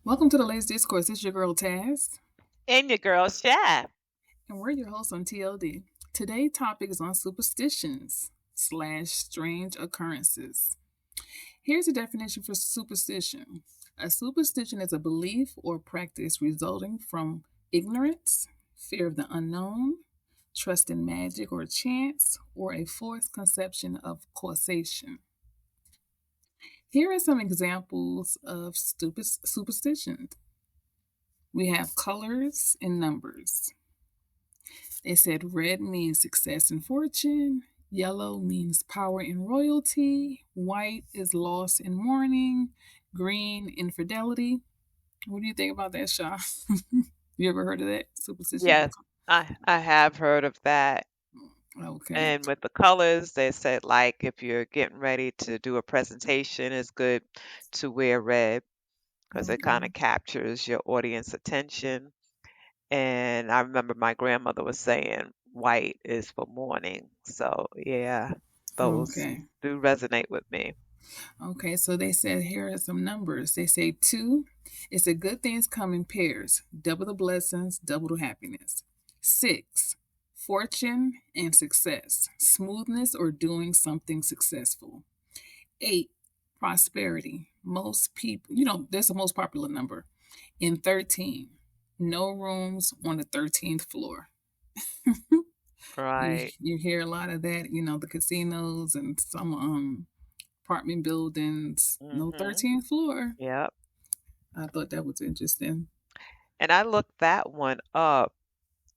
Welcome to the latest discourse. It's your girl Taz, And your girl Sha. and we're your hosts on TLD. Today's topic is on superstitions slash strange occurrences. Here's a definition for superstition. A superstition is a belief or practice resulting from ignorance, fear of the unknown, trust in magic or chance, or a false conception of causation. Here are some examples of superstitions. We have colors and numbers. They said red means success and fortune, yellow means power and royalty, white is loss and mourning, green infidelity. What do you think about that, Shaw? You ever heard of that superstition about Yes, I have heard of that. Okay. And with the colors, they said like if you're getting ready to do a presentation, it's good to wear red because it kind Okay. of captures your audience attention. And I remember my grandmother was saying white is for mourning. So yeah, those Okay. do resonate with me. Okay. So they said here are some numbers. They say two, it's a good things come in pairs. Double the blessings, double the happiness. Six, fortune and success. Smoothness or doing something successful. Eight, prosperity. Most people, that's the most popular number. In 13, no rooms on the 13th floor. You Right. you hear a lot of that, the casinos and some apartment buildings, no Mhm. 13th floor. Yep. I thought that was interesting. And I looked that one up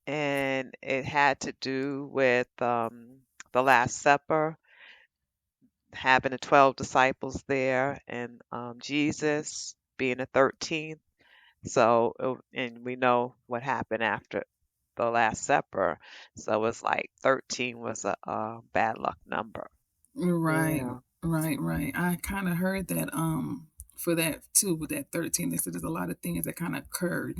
and it had to do with the Last Supper, having the 12 disciples there, and Jesus being the 13th. So, and we know what happened after the Last Supper. So it's like 13 was a bad luck number. Right, Yeah. right. I kind of heard that for that too with that 13. They said there's a lot of things that kind of occurred.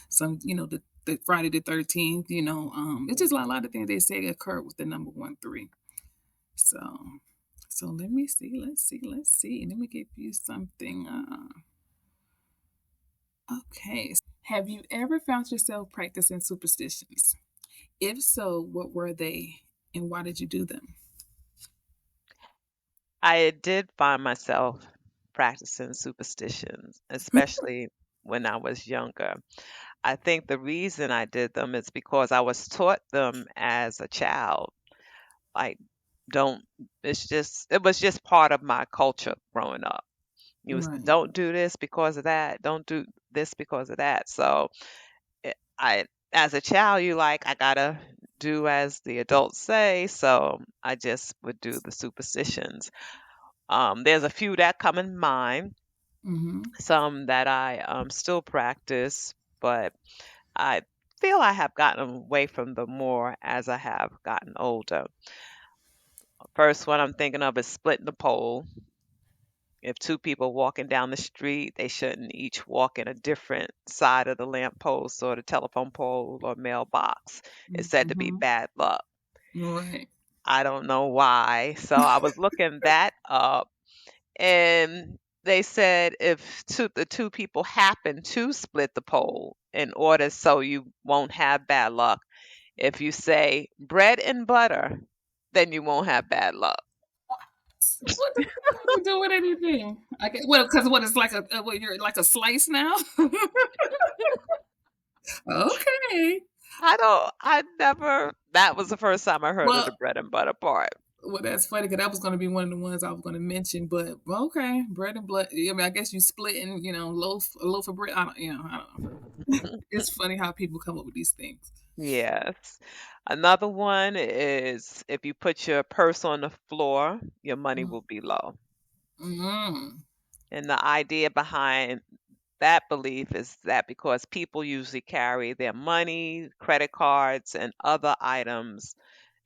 Some the Friday the 13th. It's just a Mhm. lot of things they say occurred with the number 1 3. So let me see. Let's see. Let me give you something. Okay. Have you ever found yourself practicing superstitions? If so, what were they, and why did you do them? I did find myself practicing superstitions, especially when I was younger. I think the reason I did them is because I was taught them as a child. Like, don't, it was just part of my culture growing up. Right. Don't do this because of that. Don't do this because of that. So as a child, you like, I gotta do as the adults say. So I just would do the superstitions. There's a few that come in mind, Mm-hmm. some that I still practice, but I feel I have gotten away from them more as I have gotten older. First one I'm thinking of is splitting the pole. If two people walking down the street, they shouldn't each walk in a different side of the lamp post or the telephone pole or mailbox. It's said to be Mm-hmm. bad luck. Right. I don't know why. So I was looking that up, and they said if the two people happen to split the pole in order so you won't have bad luck, if you say bread and butter, then you won't have bad luck. What does that have to do with anything? I get, well, because what it's like what you're like a slice now. Okay. I never, that was the first time I heard of Well, the bread and butter part. that's funny because that was going to be one of the ones I was going to mention. But okay, bread and blood. I mean, I guess you splitting, a loaf of bread. I don't know. It's funny how people come up with these things. Yes. Another one is if you put your purse on the floor, your money will be low. Mm-hmm. And the idea behind that belief is that because people usually carry their money, credit cards, and other items,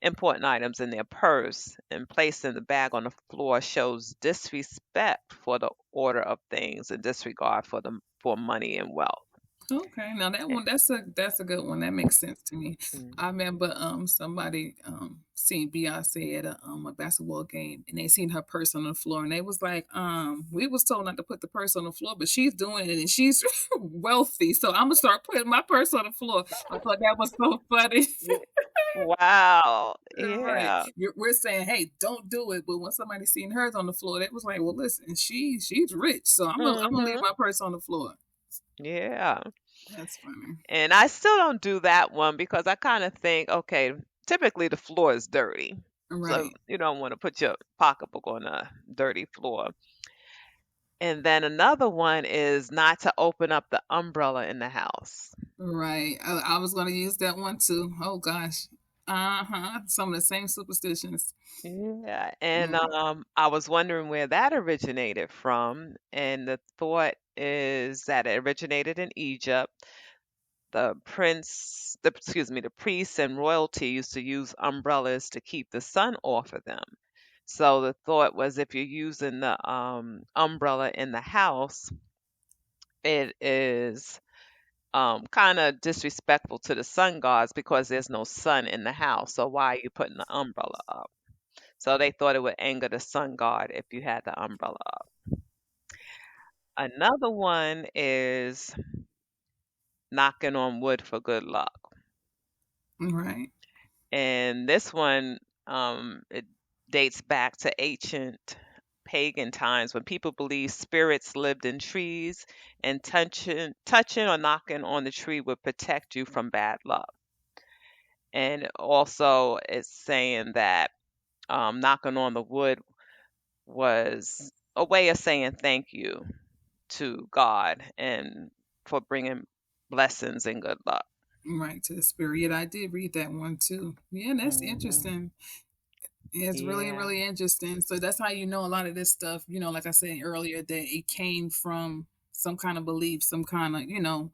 important items in their purse, and placing the bag on the floor shows disrespect for the order of things and disregard for money and wealth. Okay, now that one that's a good one. That makes sense to me. I Mhm. remember somebody seen Beyonce at a basketball game and they seen her purse on the floor and they was like, we was told not to put the purse on the floor, but she's doing it and she's wealthy. So I'm gonna start putting my purse on the floor. I thought that was so funny. Yeah. Wow. Right. Yeah. We're saying, hey, don't do it. But when somebody seen hers on the floor, they was like, well, listen, she's rich, so I'm gonna leave Mhm. my purse on the floor. Yeah. That's funny. And I still don't do that one because I kind of think, okay, typically the floor is dirty. So Right. you don't want to put your pocketbook on a dirty floor. And then another one is not to open up the umbrella in the house. Right. I was gonna use that one too. Oh gosh. Uh-huh. Some of the same superstitions. Yeah, and Mm, I was wondering where that originated from, and the thought is that it originated in Egypt. The priests and royalty used to use umbrellas to keep the sun off of them. So the thought was if you're using the umbrella in the house, it is kind of disrespectful to the sun gods because there's no sun in the house. So why are you putting the umbrella up? So they thought it would anger the sun god if you had the umbrella up. Another one is knocking on wood for good luck. right. And this one, it dates back to ancient pagan times when people believed spirits lived in trees and touching or knocking on the tree would protect you from bad luck. And also, it's saying that knocking on the wood was a way of saying thank you to God and for bringing blessings and good luck. Right to the spirit. Yeah, I did read that one too. Yeah, that's Hmm. interesting. Yeah, it's really, Yeah. really interesting. So that's how you know a lot of this stuff, like I said earlier, that it came from some kind of belief, some kind of,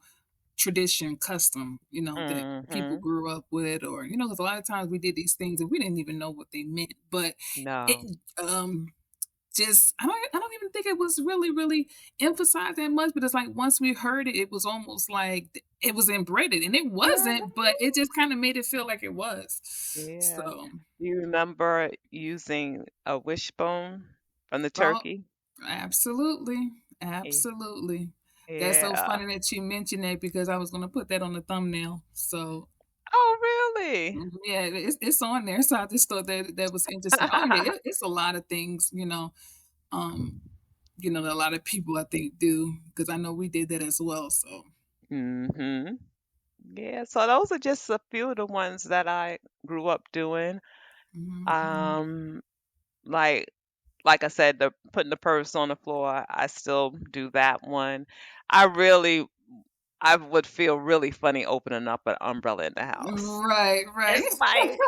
tradition, custom, that people Hmm. grew up with, or, because a lot of times we did these things and we didn't even know what they meant. But it No. just I don't even think it was really, really emphasized that much, but it's like once we heard it, it was almost like it was embedded, and it wasn't, Mhm. but it just kind of made it feel like it was. Yeah. So, Do you remember using a wishbone from the oh, turkey? absolutely, Eh, absolutely. That's so Yeah. funny that you mentioned that because I was gonna put that on the thumbnail. So, Oh, really? yeah, it's on there. So I just thought that was interesting. Oh yeah, it's a lot of things, um, that a lot of people I think do because I know we did that as well. So, Hmm. Yeah, so those are just a few of the ones that I grew up doing. mhm. Um, like like I said, the putting the purse on the floor, I still do that one. I really I would feel really funny opening up an umbrella in the house. Right, right. It's like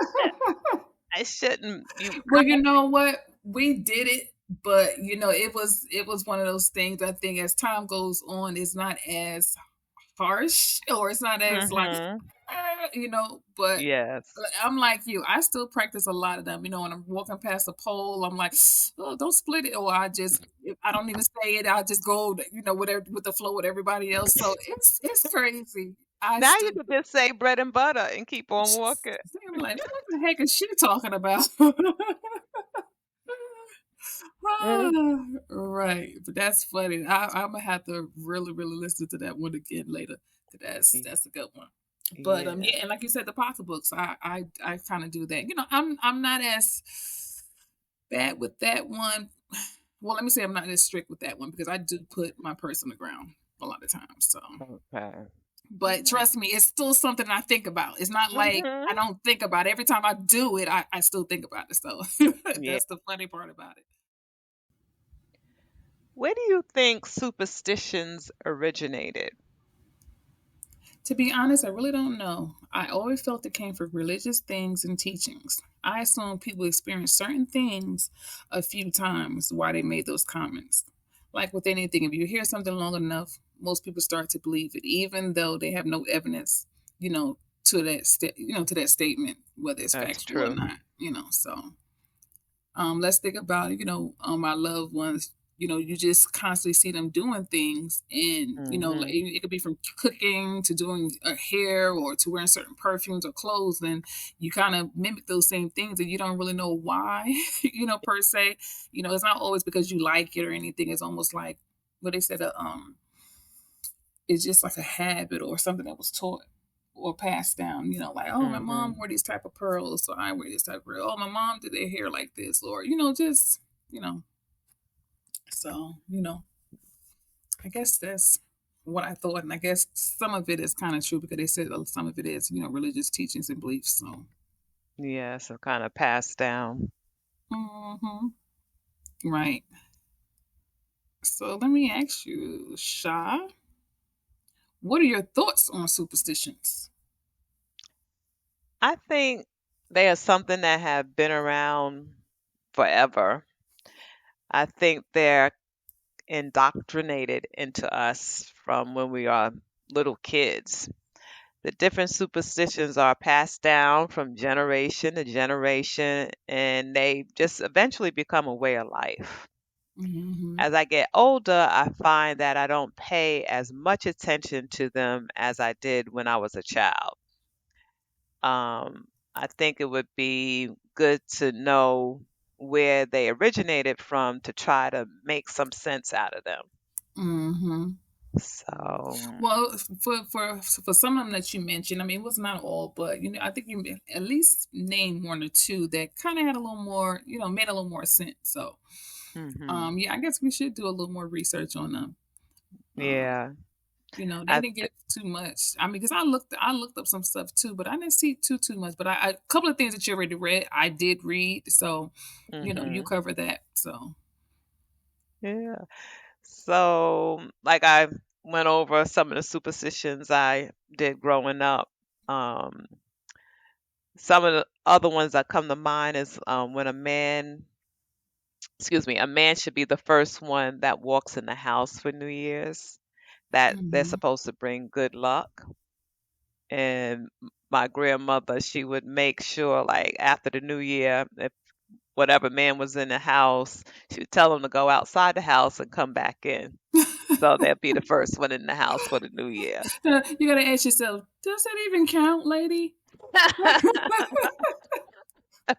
I shouldn't you Well, you know what? We did it, but it was one of those things I think as time goes on, it's not as harsh or it's not as like Mhm. but Yes. I'm like you. I still practice a lot of them. When I'm walking past a pole, I'm like, oh, don't split it. Or if I don't even say it. I'll just go, whatever with the flow with everybody else. So it's crazy. I Now still you could just say bread and butter and keep on walking. I'm like, what the heck is she talking about? Mm, Ah, right, but that's funny. I'm gonna have to really, really listen to that one again later. 'Cause That's y that's a good one. But yeah. yeah, and like you said, the pocketbooks, I kind of do that. I'm not as bad with that one. Well, let me say I'm not as strict with that one because I do put my purse on the ground a lot of times. So, Okay. but Yeah. trust me, it's still something I think about. It's not like I Mhm. don't think about it. Every time I do it, I still think about it. So Yeah. that's the funny part about it. Where do you think superstitions originated? To be honest, I really don't know. I always felt it came from religious things and teachings. I assume people experience certain things a few times why they made those comments. Like with anything, if you hear something long enough, most people start to believe it, even though they have no evidence, to that statement, whether it's That's factual or true. not. So let's think about our loved ones. you just constantly see them doing things, and like Mhm. it could be from cooking to doing hair or to wearing certain perfumes or clothes, and you kind of mimic those same things, and you don't really know why, per se. It's not always because you like it or anything. It's almost like what they said. It's just like a habit or something that was taught or passed down, like, oh, my mom Mhm. wore these type of pearls, so I wear this type of pearl. Oh, my mom did their hair like this, or, just, so, I guess that's what I thought. And I guess some of it is kind of true because they said some of it is, religious teachings and beliefs. So, Yeah, so kind of passed down. hmm right. So let me ask you, Sha, what are your thoughts on superstitions? I think they are something that have been around forever. I think they're indoctrinated into us from when we are little kids. The different superstitions are passed down from generation to generation, and they just eventually become a way of life. Hmm. As I get older, I find that I don't pay as much attention to them as I did when I was a child. I think it would be good to know where they originated from to try to make some sense out of them. Hmm. So, Well, for some of them that you mentioned, I mean, it was not all, but I think you at least named one or two that kind of had a little more, made a little more sense. So, hmm, yeah, I guess we should do a little more research on them. Um, yeah, they I didn't get too much. I mean, because I looked up some stuff too, but I didn't see too much. But a couple of things that you already read, I did read. So, you hmm, cover that. So, yeah. So, like I went over some of the superstitions I did growing up. Um, some of the other ones that come to mind is when a man should be the first one that walks in the house for New Year's, that they're hmm supposed to bring good luck. And my grandmother, she would make sure, like after the New Year, if whatever man was in the house, she would tell him to go outside the house and come back in. So they'll be the first one in the house for the New Year. you got to ask yourself, does that even count, lady?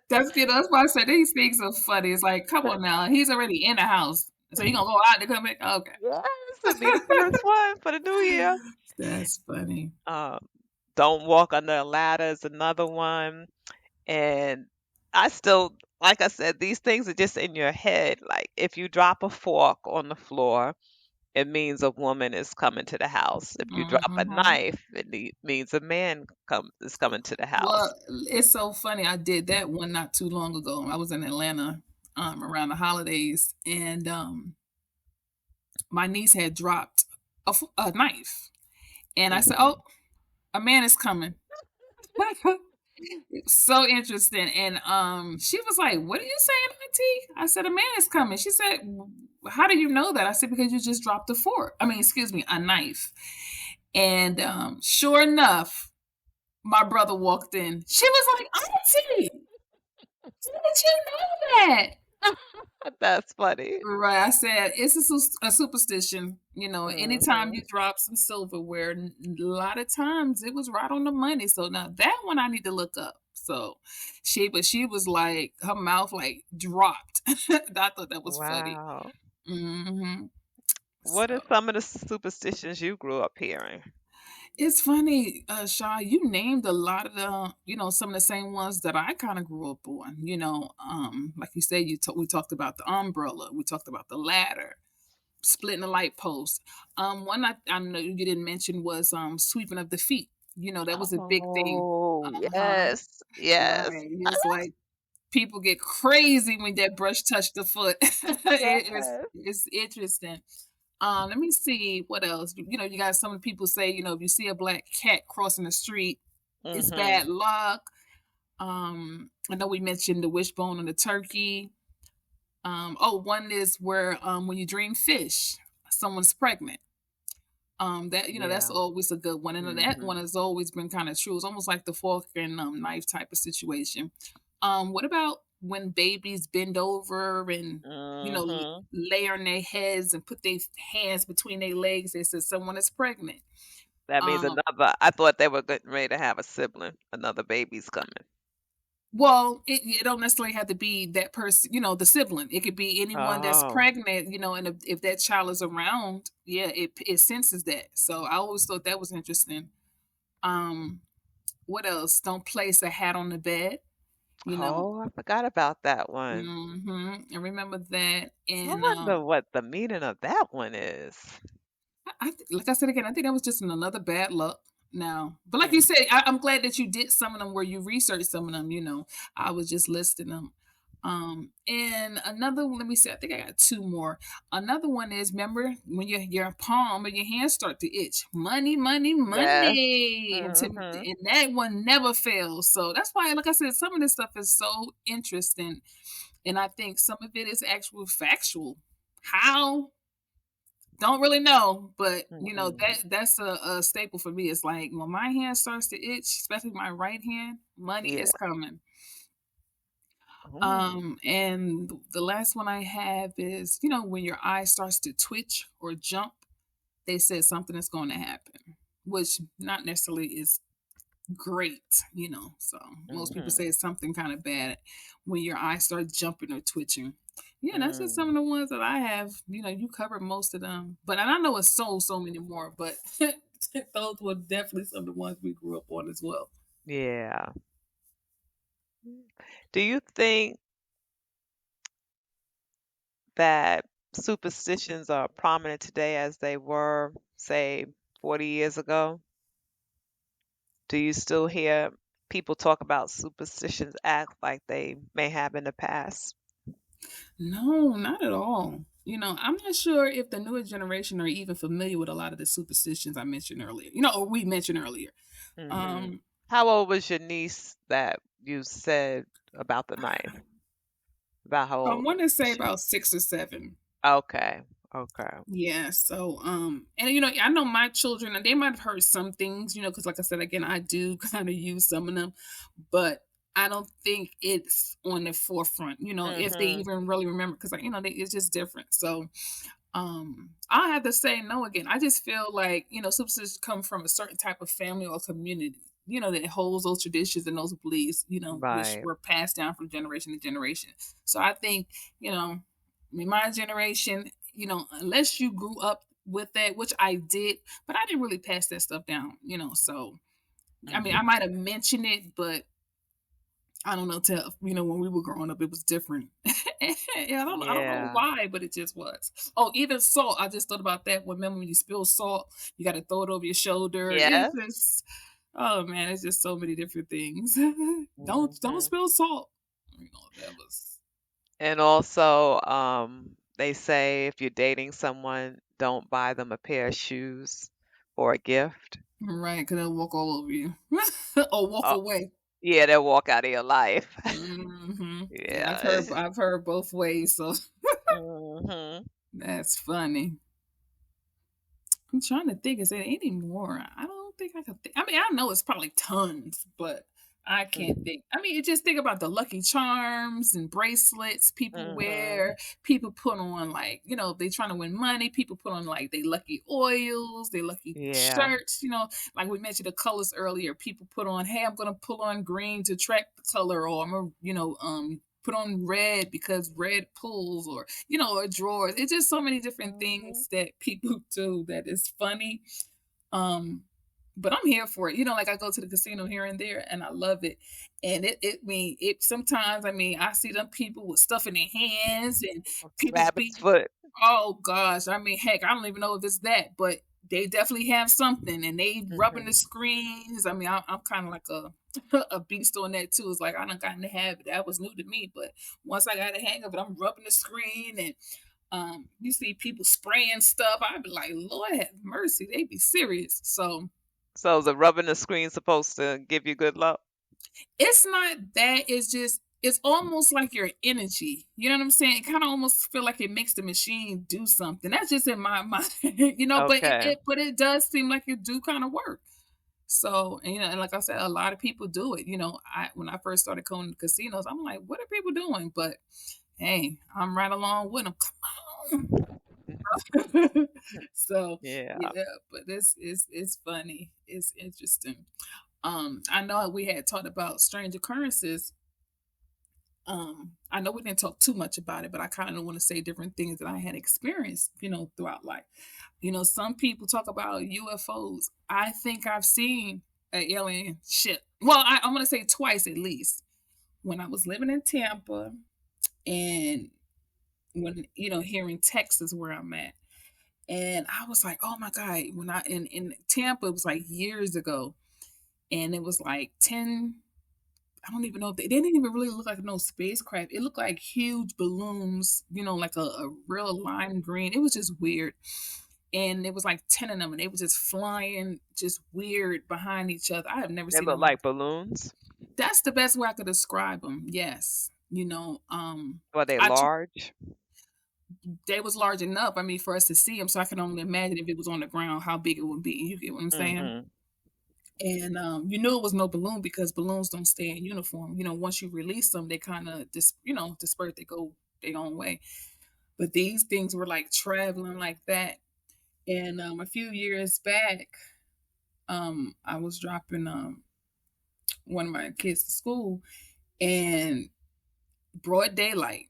That's why I said these things are funny. It's like, come on now, he's already in the house, so you gonna go out to come back? Okay, Yes, to be the first one for the New Year. that's funny. Um, don't walk under a ladder is another one. And I still, like I said, these things are just in your head. Like if you drop a fork on the floor, it means a woman is coming to the house. If you drop a Hmm. knife, means a man is coming to the house. Well, it's so funny. I did that one not too long ago. I was in Atlanta around the holidays, and my niece had dropped a knife, and I said, "Oh, Hmm. a man is coming." So interesting. And she was like, "What are you saying, Auntie?" I said, "A man is coming." She said, "How do you know that?" I said, "Because you just dropped a fork. I mean, excuse me, a knife." And sure enough, my brother walked in. She was like, "Auntie, how did you know that?" That's funny. Right. I said it's a superstition. Anytime you Hmm. drop some silverware, a lot of times it was right on the money. So now that one I need to look up. So she was like, her mouth like dropped. I thought that was funny. Wow. Hmm. What So are some of the superstitions you grew up hearing? it's funny, Shaw, you named a lot of the, some of the same ones that I kind of grew up on. Like you said, we talked about the umbrella, we talked about the ladder, splitting the light post. One I know you didn't mention was sweeping of the feet. That was a big thing. Oh, Uh-huh. yes. Yes. Right. It's like people get crazy when that brush touch the foot. Yes. It's interesting. Let me see what else. You got some people say, if you see a black cat crossing the street, it's bad Hmm. luck. I know we mentioned the wishbone and the turkey. One is where when you dream fish, someone's pregnant. That's Yeah. always a good one, and that one Hmm. has always been kind of true. It's almost like the fork and knife type of situation. What about when babies bend over and, you know, Mhm. lay on their heads and put their hands between their legs, they said someone is pregnant. That means Um, another I thought they were getting ready to have a sibling. Another baby's coming. well, it don't necessarily have to be that person, the sibling. It could be anyone that's Oh. pregnant, and if that child is around, yeah, it senses that. So I always thought that was interesting. Um, what else? Don't place a hat on the bed. You know, Oh, I forgot about that one. I remember that, I and wonder what the meaning of that one is. like I said again, I think that was just another bad luck. Now, but like you Mm. said, I'm glad that you did some of them where you researched some of them. I was just listing them. And another one, let me see. I think I got two more. Another one is remember when your palm or your hands start to itch, money, money, Yes. money, Mhm. and that one never fails. So that's why, like I said, some of this stuff is so interesting, and I think some of it is actual factual. How? Don't really know, but Mm-mm. that's a staple for me. It's like when my hand starts to itch, especially my right hand, money Yeah. is coming. Mm. And the last one I have is, when your eye starts to twitch or jump, they said something is going to happen, which not necessarily is great. So most people Mhm. say it's something kind of bad when your eyes start jumping or twitching. Yeah, that's just some Mm. of the ones that I have. You covered most of them, but and I know it's so many more, but those were definitely some of the ones we grew up on as well. Yeah. Do you think that superstitions are prominent today as they were, say, 40 years ago? Do you still hear people talk about superstitions act like they may have in the past? No, not at all. I'm not sure if the newer generation are even familiar with a lot of the superstitions I mentioned earlier. Or we mentioned earlier. Mhm. Um, How old was your niece that you said about the knife? About how I old want to was say she? about 6 or 7. Okay. Okay. Yeah, so and I know my children and they might have heard some things, because like I said again, I do kind of use some of them, but I don't think it's on the forefront, if they Mhm. even really remember because it's just different. So I have to say no again. I just feel like, superstitions come from a certain type of family or community, that holds those traditions and those beliefs, which Right. were passed down from generation to generation. So I think, in my generation, unless you grew up with that, which I did, but I didn't really pass that stuff down, so I mean, I Mhm. might have mentioned it, but I don't know. When we were growing up, it was different. Yeah, I don't know Yeah. why, but it just was. Oh, even salt. I just thought about that. Remember when you spill salt, you got to throw it over your shoulder. It's Yes. just, oh man, it's just so many different things. Don't Mhm. spill salt. That was And also, they say if you're dating someone, don't buy them a pair of shoes or a gift. right because they'll walk all over you or walk Oh, away. yeah, they'll walk out of your life. Yeah, I've Yeah. heard I've heard both ways, so Mhm. that's funny. I'm trying to think, is there any more? I don't think I can think. I mean, I know it's probably tons, but I can't Mhm. think. I mean, just think about the Lucky Charms and bracelets people Mhm. wear. People put on like, they trying to win money. People put on like they lucky oils, they lucky Yeah. shirts. Like we mentioned the colors earlier. People put on, hey, I'm gonna pull on green to track the color, or I'm gonna, put on red because red pulls, or drawers. It's just so many different Mhm. things that people do that is funny. Um, but I'm here for it. Like I go to the casino here and there and I love it. And it sometimes, I see them people with stuff in their hands and people Rabbit's be, foot. oh gosh, heck, I don't even know if it's that, but they definitely have something and they rubbing the Mhm. screens. I'm kind of like a a beast on that too. It's like I don't got in the habit. That was new to me, but once I got a hang of it, I'm rubbing the screen and you see people spraying stuff. I'd be like, Lord have mercy, they be serious. So So is the rubbing the screen supposed to give you good luck? it's not that, it's just it's almost like your energy. You know what I'm saying? It kind of almost feel like it makes the machine do something. That's just in my mind, but Okay. it does seem like it do kind of work. So, and, and like I said, a lot of people do it. I when I first started going to casinos, I'm like, what are people doing? But hey, I'm right along with them. Come on. So Yeah. yeah, but this is it's funny. It's interesting. I know we had talked about strange occurrences. I know we didn't talk too much about it, but I kind of want to say different things that I had experienced, throughout life. Some people talk about UFOs. I think I've seen an alien ship. Well, I'm going to say twice at least. When I was living in Tampa and when, here in Texas where I'm at. And I was like, oh my God, when in Tampa, it was like years ago. And it was like 10, I don't even know if they didn't even really look like no spacecraft. It looked like huge balloons, like a real lime green. It was just weird. And it was like 10 of them, and they were just flying just weird behind each other. I have never They seen look them like like balloons. that's the best way I could describe them. Yes. Were they I tr- large? they was large enough, I mean, for us to see them. So I can only imagine if it was on the ground, how big it would be. You get what I'm saying? Mhm. And you knew it was no balloon because balloons don't stay in uniform. Once you release them, they kind of disperse. They go their own way. But these things were like traveling like that. And a few years back, I was dropping one of my kids to school, and broad daylight,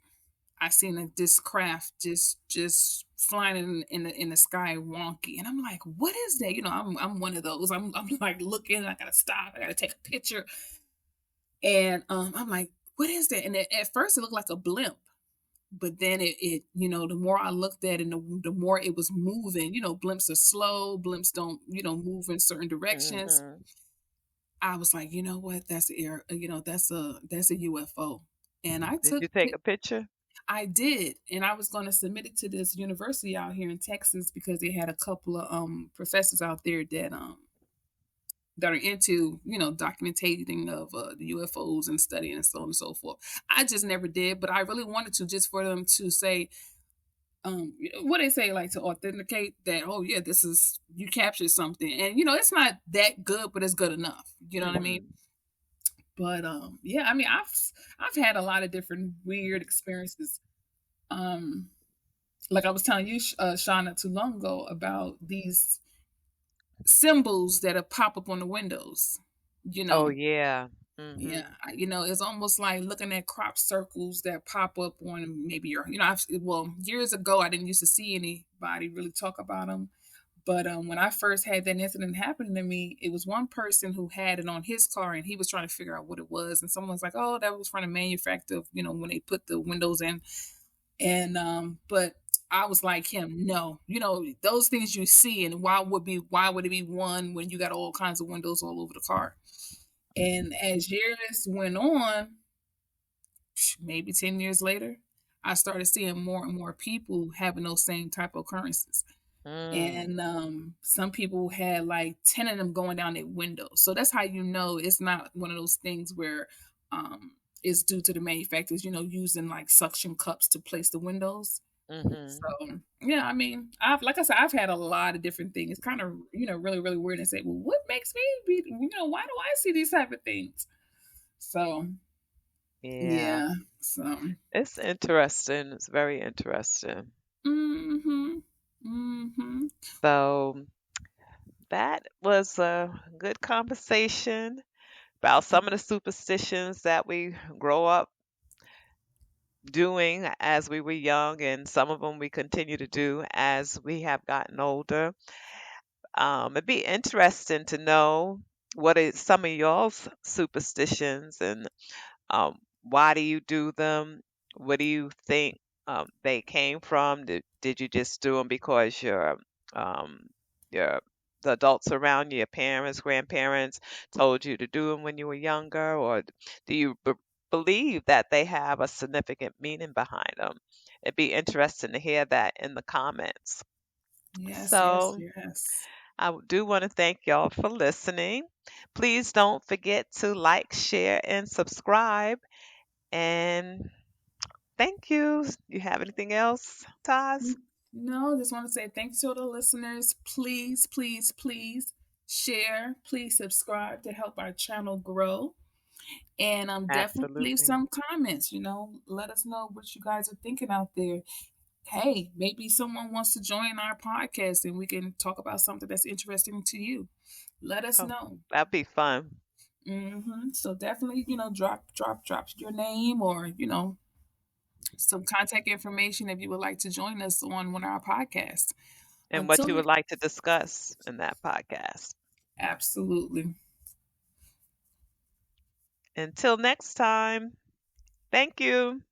I seen this craft just flying in the sky wonky, and I'm like, what is that? I'm one of those. I'm like looking. I gotta stop. I gotta take a picture, and I'm like, what is that? And at first it looked like a blimp, but then the more I looked at it, and the more it was moving. Blimps are slow. Blimps don't move in certain directions. Mhm. I was like, you know what? That's a air. That's a UFO. And I Did took you take a picture? I did, and I was going to submit it to this university out here in Texas because they had a couple of professors out there that are into documenting of the UFOs and studying and so on and so forth. I just never did, but I really wanted to just for them to say what they say, like, to authenticate that, oh yeah, this is you captured something, and it's not that good, but it's good enough. You know what I mean? Mhm. But yeah, I mean, I've had a lot of different weird experiences. Um, like I was telling you, Shauna, too long ago about these symbols that have pop up on the windows. You Oh, know, yeah. yeah, Mhm. it's almost like looking at crop circles that pop up on maybe your, well, years ago I didn't used to see anybody really talk about them, but when I first had that incident happen to me, it was one person who had it on his car, and he was trying to figure out what it was, and someone's like, "Oh, that was from the manufacturer, when they put the windows in." And but I was like him, no, those things you see, and why would it be one when you got all kinds of windows all over the car? And as years went on, maybe 10 years later, I started seeing more and more people having those same type of occurrences. Mm. And some people had like 10 of them going down their windows. So that's how it's not one of those things where it's due to the manufacturers, using like suction cups to place the windows. Mhm. So yeah, I mean, like I said, I've had a lot of different things. It's kind of really really weird and say, well, what makes me be? Why do I see these type of things? So Yeah. yeah, so It's interesting. It's very interesting. mhm, mhm, So that was a good conversation about some of the superstitions that we grow up doing as we were young, and some of them we continue to do as we have gotten older. It'd be interesting to know what is some of y'all's superstitions, and why do you do them? What do you think they came from? Did you just do them because um, your the adults around you, your parents, grandparents, told you to do them when you were younger, or do you believe that they have a significant meaning behind them? It'd be interesting to hear that in the comments. yes, yes, So yes. I do want to thank y'all for listening. Please don't forget to like, share, and subscribe. And thank you. You have anything else, Taz? No, just want to say thanks to the listeners. Please, please, please share, please subscribe to help our channel grow. And definitely leave Absolutely. some comments, let us know what you guys are thinking out there. Hey, maybe someone wants to join our podcast and we can talk about something that's interesting to you. Let us Oh, know. that'd be fun. So definitely, drop your name or, some contact information if you would like to join us on one of our podcasts. And what Until you would next, like to discuss in that podcast. absolutely. Until next time, thank you.